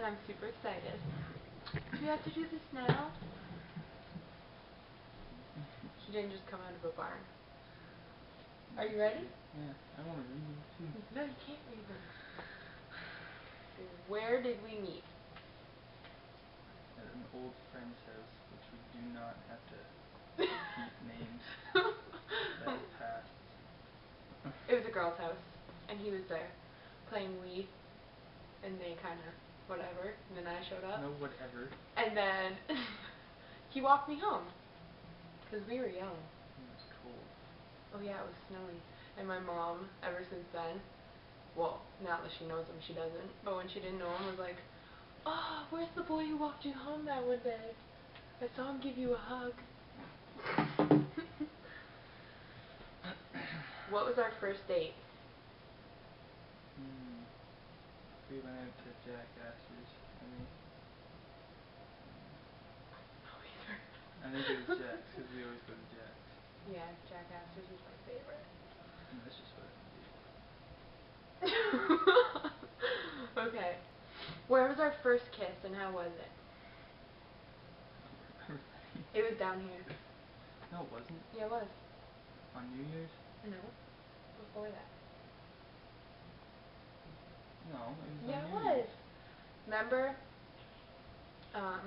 and I'm super excited. Do we have to do this now? She didn't just come out of a barn. Are you ready? Yeah, I want to read them too. No, you can't read them. Where did we meet? At an old friend's house, which we do not have to repeat names that passed. It was a girl's house, and he was there playing Wii, and they kind of whatever, and then I showed up. No whatever. And then he walked me home, because we were young. It was cold. Oh yeah, it was snowy. And my mom, ever since then, well, now that she knows him, she doesn't, but when she didn't know him, was like, oh, where's the boy who walked you home that one day? I saw him give you a hug. What was our first date? We went out to Jack Astor's, I think. I think it was Jack's, because we always go to Jack's. Yeah, Jack Astor's is my favorite. And that's just what I did. Okay. Where was our first kiss and how was it? It was down here. No, it wasn't. Yeah, it was. On New Year's? No. Before that. No, it was on New Year's. Yeah, it was. Remember? I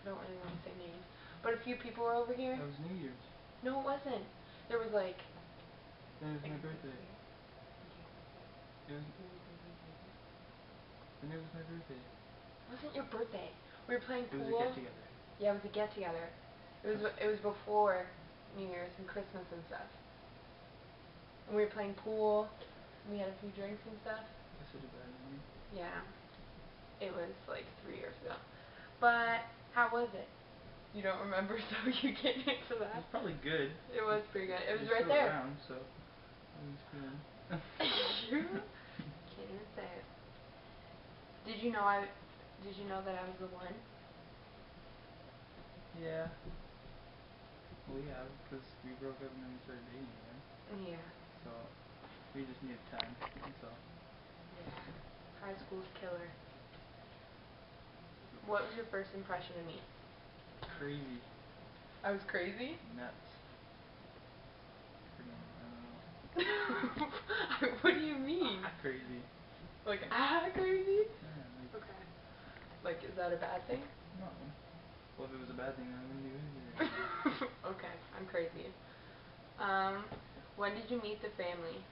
don't really want to say names, but a few people were over here. That was New Year's. No, it wasn't. There was like... Then it was my birthday. Then it was my birthday. It wasn't your birthday. We were playing pool. It was a get-together. Yeah, it was a get-together. It was before New Year's and Christmas and stuff. And we were playing pool, and we had a few drinks and stuff. That's such a bad memory. Yeah. It was like 3 years ago. But, how was it? You don't remember, so you can't answer that. It was probably good. It was pretty good. It was You're right still there. around, so it was good. Can't even say it. Did you know that I was the one? Yeah. Well, yeah, because we broke up and then we started dating again. Yeah. So, we just needed time, that's all. Yeah. High school's killer. What was your first impression of me? Crazy. I was crazy? Nuts. I don't know. What do you mean? Crazy. Like, crazy? Yeah, like... Okay. Like, is that a bad thing? No. Well, if it was a bad thing, I wouldn't do anything. Okay, I'm crazy. When did you meet the family?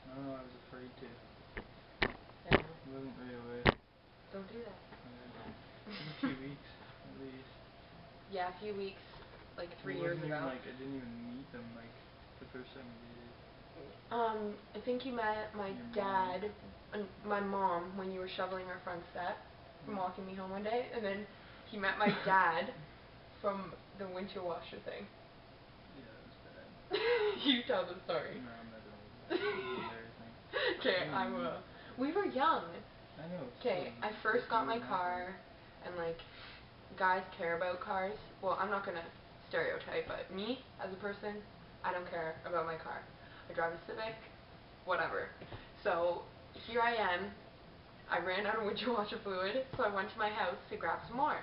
I don't know, I was afraid to. Yeah. It wasn't right away. Don't do that. It was a few weeks, at least. Yeah, a few weeks, like 3 years ago. I didn't even meet them, like, the first time we dated. I think you met my dad and my mom when you were shoveling our front step from walking me home one day, and then he met my dad from the windshield washer thing. Yeah, that was bad. You tell the story. No, I'm not gonna do that. It's embarrassing. Okay, I will. We were young. I know. Okay, I first got my car, and like, guys care about cars. Well, I'm not gonna stereotype, but me, as a person, I don't care about my car. I drive a Civic, whatever. So, here I am. I ran out of windshield washer fluid, so I went to my house to grab some more.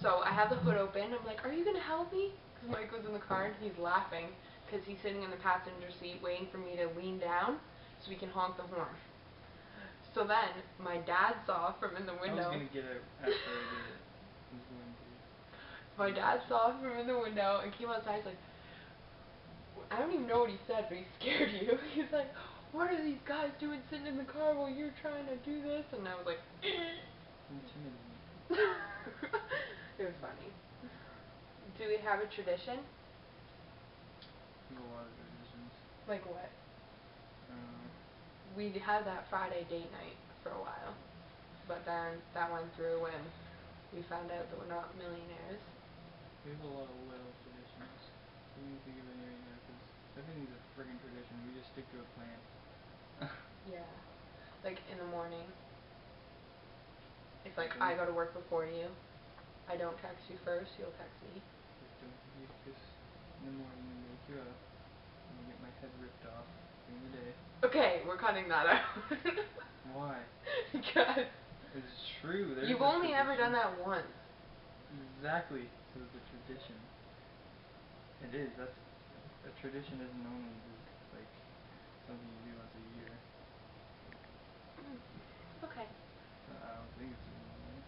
So, I have the hood open. I'm like, are you gonna help me? Because Mike was in the car, and he's laughing, because he's sitting in the passenger seat waiting for me to lean down so we can honk the horn. So then, my dad saw from in the window. I was gonna get out after I did it. I was going to. My dad saw from in the window and came outside. He's like, I don't even know what he said, but he scared you. He's like, what are these guys doing sitting in the car while you're trying to do this? And I was like, Intimidating. It was funny. Do we have a tradition? We have a lot of traditions. Like what? I don't know. We had that Friday date night for a while, but then that went through when we found out that we're not millionaires. We have a lot of little traditions. We need to think of any right now, because everything's a friggin' tradition. We just stick to a plan. Yeah. Like in the morning. It's like, I go to work before you. I don't text you first, you'll text me. Don't you kiss in the morning and wake you up, and I get my head ripped off during the day. Okay, we're cutting that out. Why? Because It's true. There's you've a only ever tradition. done that once. Exactly. So it's a tradition. It is. That's a tradition. Isn't only like something you do once a year. Okay. I don't think it's annoying.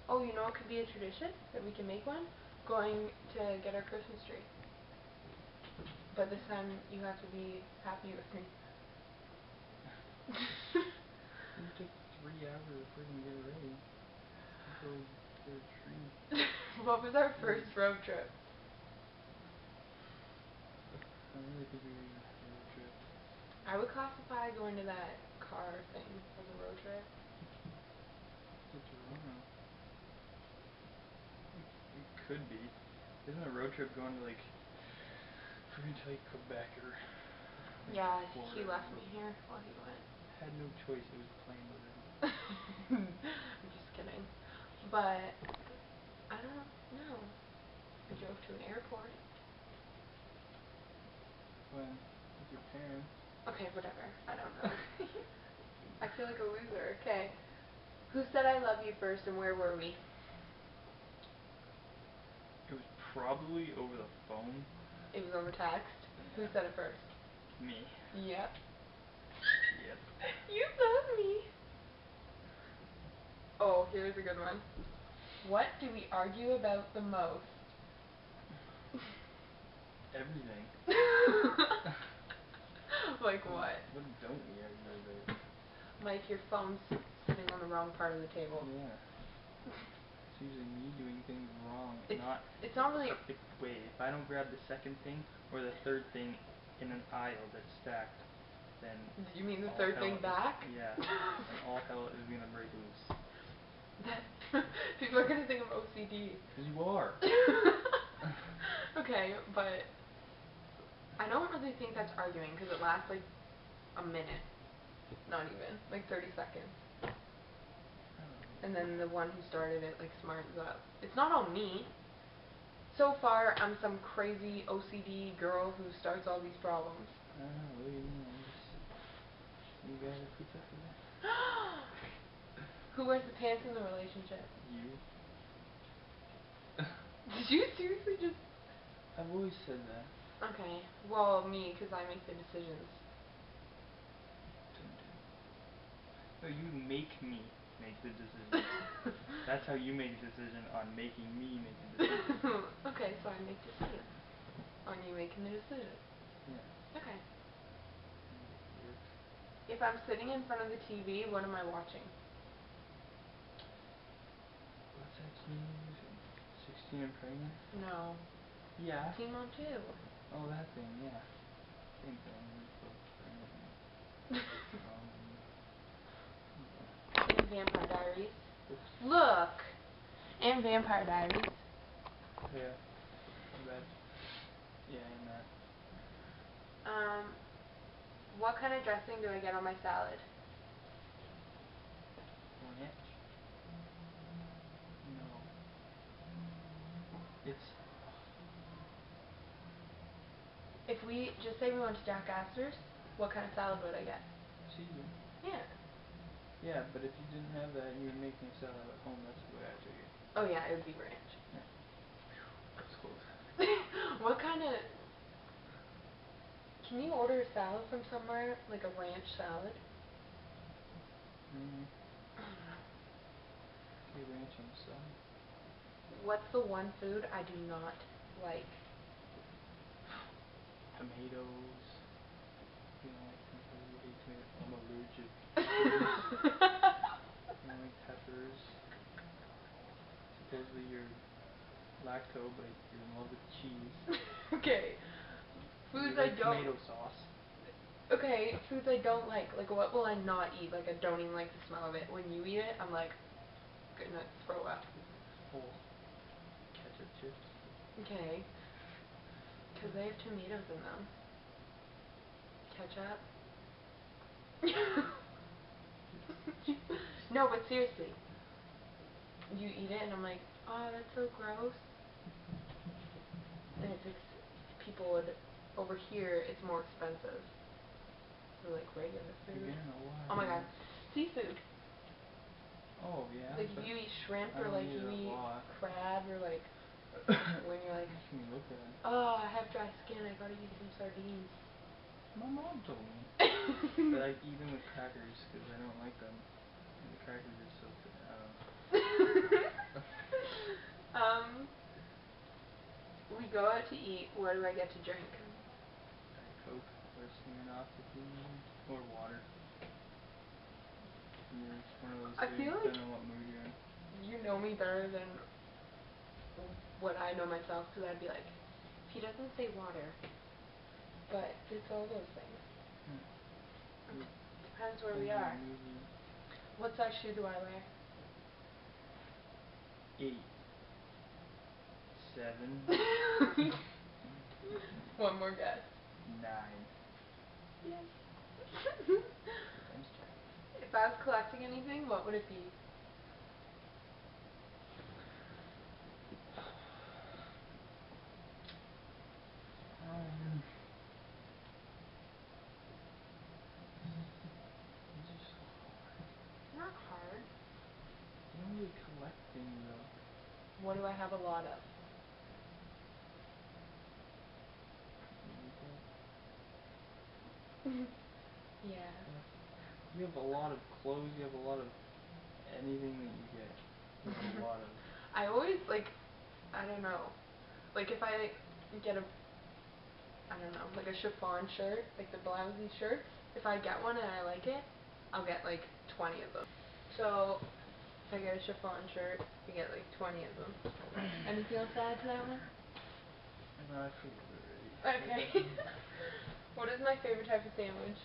Oh, you know it could be a tradition that we can make one? Going to get our Christmas tree. But this time you have to be happy with me. You took 3 hours to freaking get ready. Go get a tree. What was our first road trip? I don't really think we were even a road trip. I would classify going to that car thing as a road trip. To Toronto. It could be. Isn't a road trip going to like freaking tell you Quebec or like Yeah, Florida? he left me here while he went. Had no choice. It was planned already. I'm just kidding. But I don't know. I drove to an airport. When? With your parents. Okay, whatever. I don't know. I feel like a loser. Okay. Who said I love you first and where were we? It was probably over the phone. It was over text. Who said it first? Me. Yep. Yep. You love me. Oh, here's a good one. What do we argue about the most? Everything. Like what? What don't we argue about? Like your phone's sitting on the wrong part of the table. Yeah. It's usually me doing things wrong, It's not not really. perfect way. If I don't grab the second thing or the third thing in an aisle that's stacked, then You mean the all third hell thing is- back? Yeah. And all hell is gonna break loose. People are gonna think I'm OCD. 'Cause you are. Okay, but I don't really think that's arguing because it lasts like a minute. Not even. Like 30 seconds. And then the one who started it like smartens up. It's not on me. So far, I'm some crazy OCD girl who starts all these problems. I don't know, look at me, I'm just some guy that puts up with it. Who wears the pants in the relationship? You. Did you seriously just... I've always said that. Okay, well, me, because I make the decisions. No, you make me make the decision. That's how you make a decision on making me make a decision. Okay, so I make decisions on you making the decision. Yeah. Okay. Works. If I'm sitting in front of the TV, what am I watching? What's that teen movie? 16 and Pregnant? No. Yeah. Teen Mom 2. Oh, that thing, yeah. Same thing, we're both pregnant. And Vampire Diaries. Oops. Look! And Vampire Diaries. Yeah. My bad. Yeah, and that. What kind of dressing do I get on my salad? Ranch? No. It's... If we, just say we went to Jack Astor's, what kind of salad would I get? Caesar. Yeah. Yeah, but if you didn't have that and you were making a salad at home, that's the way I took it. Oh yeah, it would be ranch. Yeah. That was close. What kind of... Can you order a salad from somewhere? Like a ranch salad? I don't know. Okay, ranch on the side. What's the one food I do not like? Tomatoes. You don't like tomatoes, you hate tomatoes. I'm allergic to tomatoes. You don't like peppers. Supposedly you're lacto, but you're in love with cheese. Okay. You Foods I like don't... tomato sauce. Okay, foods I don't like. Like what will I not eat? Like I don't even like the smell of it. When you eat it, I'm like, gonna throw up. Oh. Ketchup chips. Okay. Because they have tomatoes in them. Ketchup. No, but seriously. You eat it and I'm like, oh, that's so gross. And if it's, people would, over here, it's more expensive. So like regular You're food. getting a lot. Oh my god. seafood. Oh yeah. Like if you eat shrimp I or don't like eat you it a eat lot. crab or like when you're like, Makes me look bad. oh, I have dry skin, I gotta eat some sardines. My mom told me that I eat them with crackers because I don't like them. And the crackers are so thin. I don't know. We go out to eat, what do I get to drink? Diet Coke or Smirnoff if you need, or water. You're one of those I two, feel like depending on what mood you're in. you know me better than what I know myself, because I'd be like, he doesn't say water, but it's all those things. Depends where we are. What size shoe do I wear? 8, 7. One more guess. 9. Yes. Thanks, Jack. If I was collecting anything, what would it be? These are so hard. Not hard. You don't really collect things though. What do I have a lot of? Yeah. You have a lot of clothes, you have a lot of anything that you get. You have a lot of. I always like, I don't know, like if I get a, I don't know, like a chiffon shirt, like the blousey shirts, if I get one and I like it, I'll get like 20 of them. So, if I get a chiffon shirt, I get like 20 of them. Anything else to add to that one? No, I forget already. Okay. What is my favorite type of sandwich?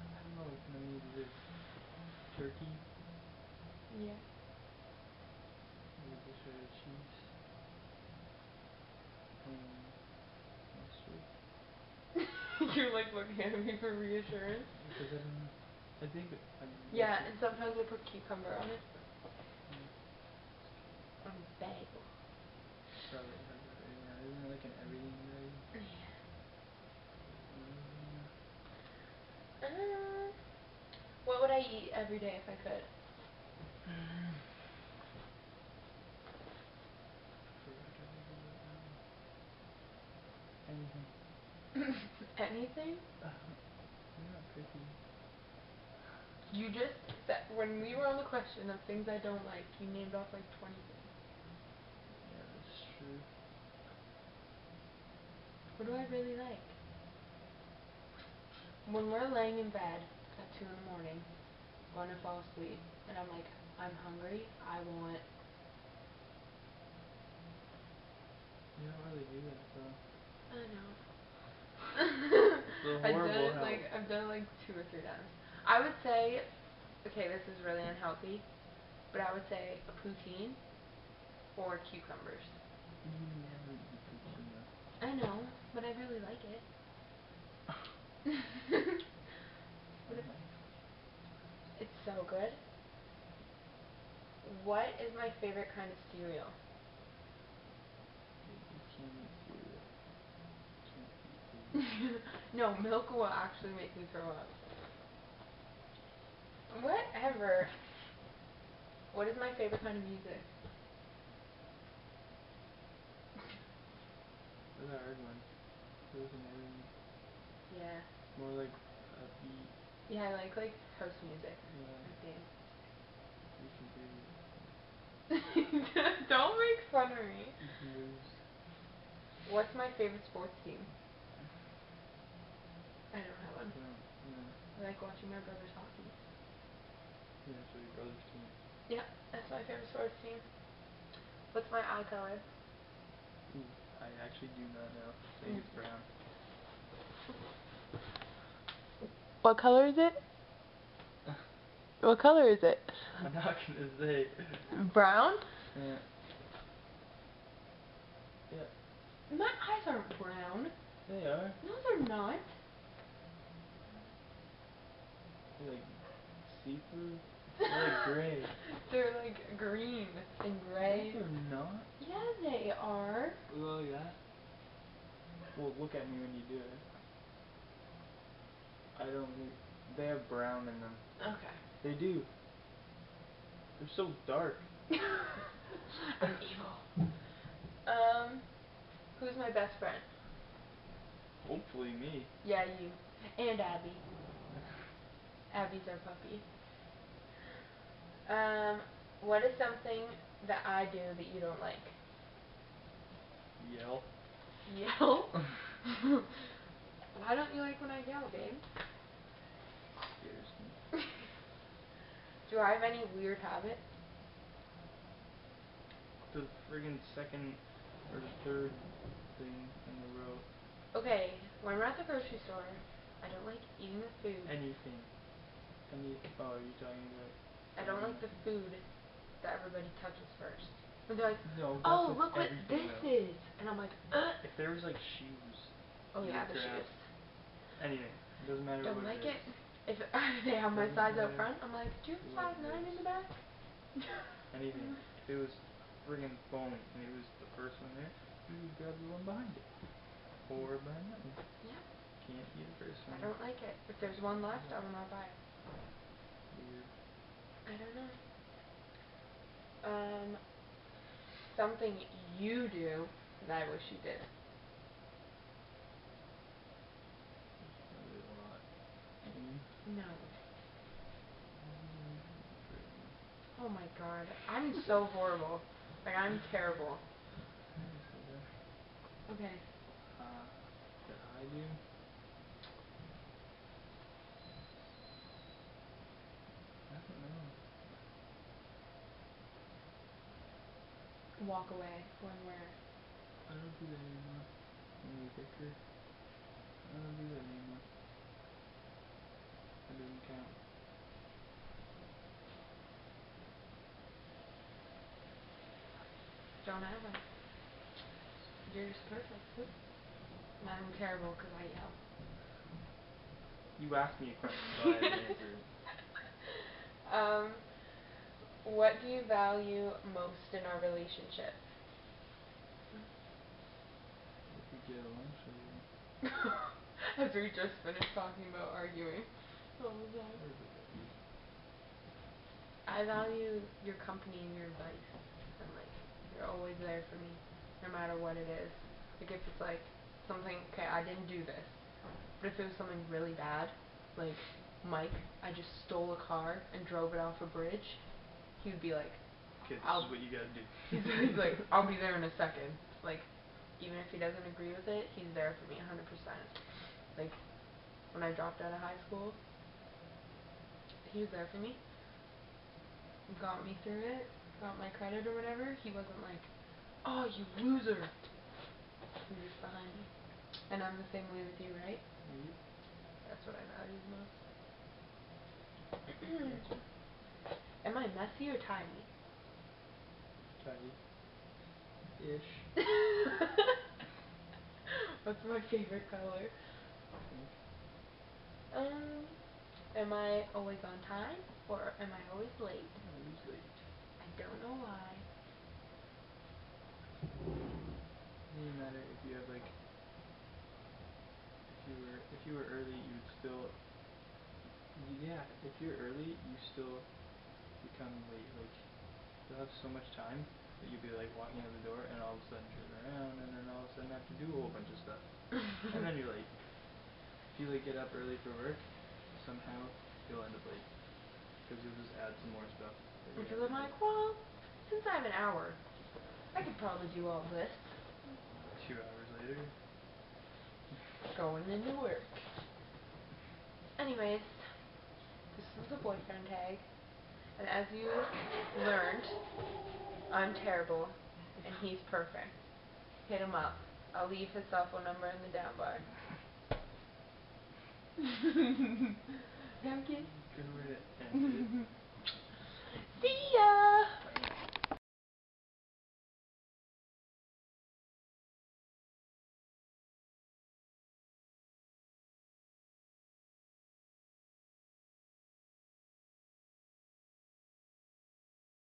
I don't know if many of these are turkey. Yeah. Maybe the shredded cheese. Mustard. You're like looking at me for reassurance. Because I don't know. I think Yeah, and sometimes I put cucumber on it. On a bagel. Probably has that right now. Isn't it like an everything bagel? Yeah. Mm. What would I eat every day if I could? Anything. Anything? You're not picky. You just said, when we were on the question of things I don't like, you named off like 20 things. Yeah, that's true. What do I really like? When we're laying in bed at 2 in the morning, going to fall asleep, and I'm like, I'm hungry, I want... You don't really do that though. I know. It's a horrible habit. I've done it like 2 or 3 times. I would say, okay, this is really unhealthy, but I would say a poutine or cucumbers. You never eat poutine though. I know, but I really like it. It's so good. What is my favorite kind of cereal? You can't eat cereal. Can't eat cereal. No, milk will actually make me throw up. Whatever. What is my favorite kind of music? That's a hard one. Yeah. More like upbeat. Yeah, I like house music. Yeah. Like dance. You can do Don't make fun of me. blues. What's my favorite sports team? I don't have one. No. I like watching my brother's hockey. Yeah, so your brother's team. Yeah, that's my favorite sports team. What's my eye color? Ooh, I actually do not know. I think it's brown. What color is it? What color is it? I'm not gonna say. Brown? Yeah. Yeah. My eyes aren't brown. They are. No, they're not. They're like see-through. They're like gray. They're like green and gray. No, they're not. Yeah, they are. Well, yeah. Well, look at me when you do it. I don't think they have brown in them. Okay. They do. They're so dark. I'm evil. Who's my best friend? Hopefully me. Yeah, you. And Abby. Abby's our puppy. What is something that I do that you don't like? Yell. Yell? Why don't you like when I yell, babe? Scares me. Do I have any weird habits? The friggin' second or third thing in the row. Okay, when we're at the grocery store, I don't like eating the food. Anything. Oh, are you talking about? I don't like the food that everybody touches first. And they're like, No, that's oh, with look what everything, this though. is. And I'm like, ugh. If there was like shoes. Oh you yeah, would the grab shoes. anything. Doesn't matter Don't what like it it. is. If they have my Doesn't size up matter front, I'm like, do you what have it 5'9" is. in the back? Anything. If it was friggin' phone and it was the first one there, you would grab the one behind it. Or behind that one. Yep. Can't be the first one. I don't like it. If there's one left, I will not buy it. Weird. I don't know. Something you do that I wish you did. Probably a lot. No. Oh my god. I'm so horrible. Like, I'm terrible. Okay. That I do? I don't know. Walk away when we're... I don't do that anymore. When we bicker, I don't do that anymore. That doesn't count. Don't have one. You're just perfect. And I'm terrible because I yell. You asked me a question, so I had to answer it. What do you value most in our relationship? If we get along so well. As we just finished talking about arguing. What was that? I value your company and your advice. And like, you're always there for me, no matter what it is. Like if it's like something, okay, I didn't do this. But if it was something really bad, like Mike, I just stole a car and drove it off a bridge, he would be like, Okay, this is what you gotta do. he's like, I'll be there in a second. Like, even if he doesn't agree with it, he's there for me 100%. Like, when I dropped out of high school, he was there for me. Got me through it, got my credit or whatever. He wasn't like, oh, you loser. He was just behind me. And I'm the same way with you, right? Yep. That's what I value the most. Am I messy or tidy? Tidy. Ish. What's my favorite color? Pink. Am I always on time or am I always late? Always late. I don't know why. It doesn't matter if you have like if you were early you would still if you're early you still become late. Like you'll have so much time that you'll be like walking out the door and all of a sudden turn around and then all of a sudden have to do a whole bunch of stuff. And then you're late. If you like get up early for work, somehow you'll end up late. Cause you'll just add some more stuff that you Because have to I'm do. like, well, since I have an hour, I could probably do all this. 2 hours later. Going into work. Anyways, this is a boyfriend tag. And as you learned, I'm terrible and he's perfect. Hit him up. I'll leave his cell phone number in the down bar. Good way to end it. See ya!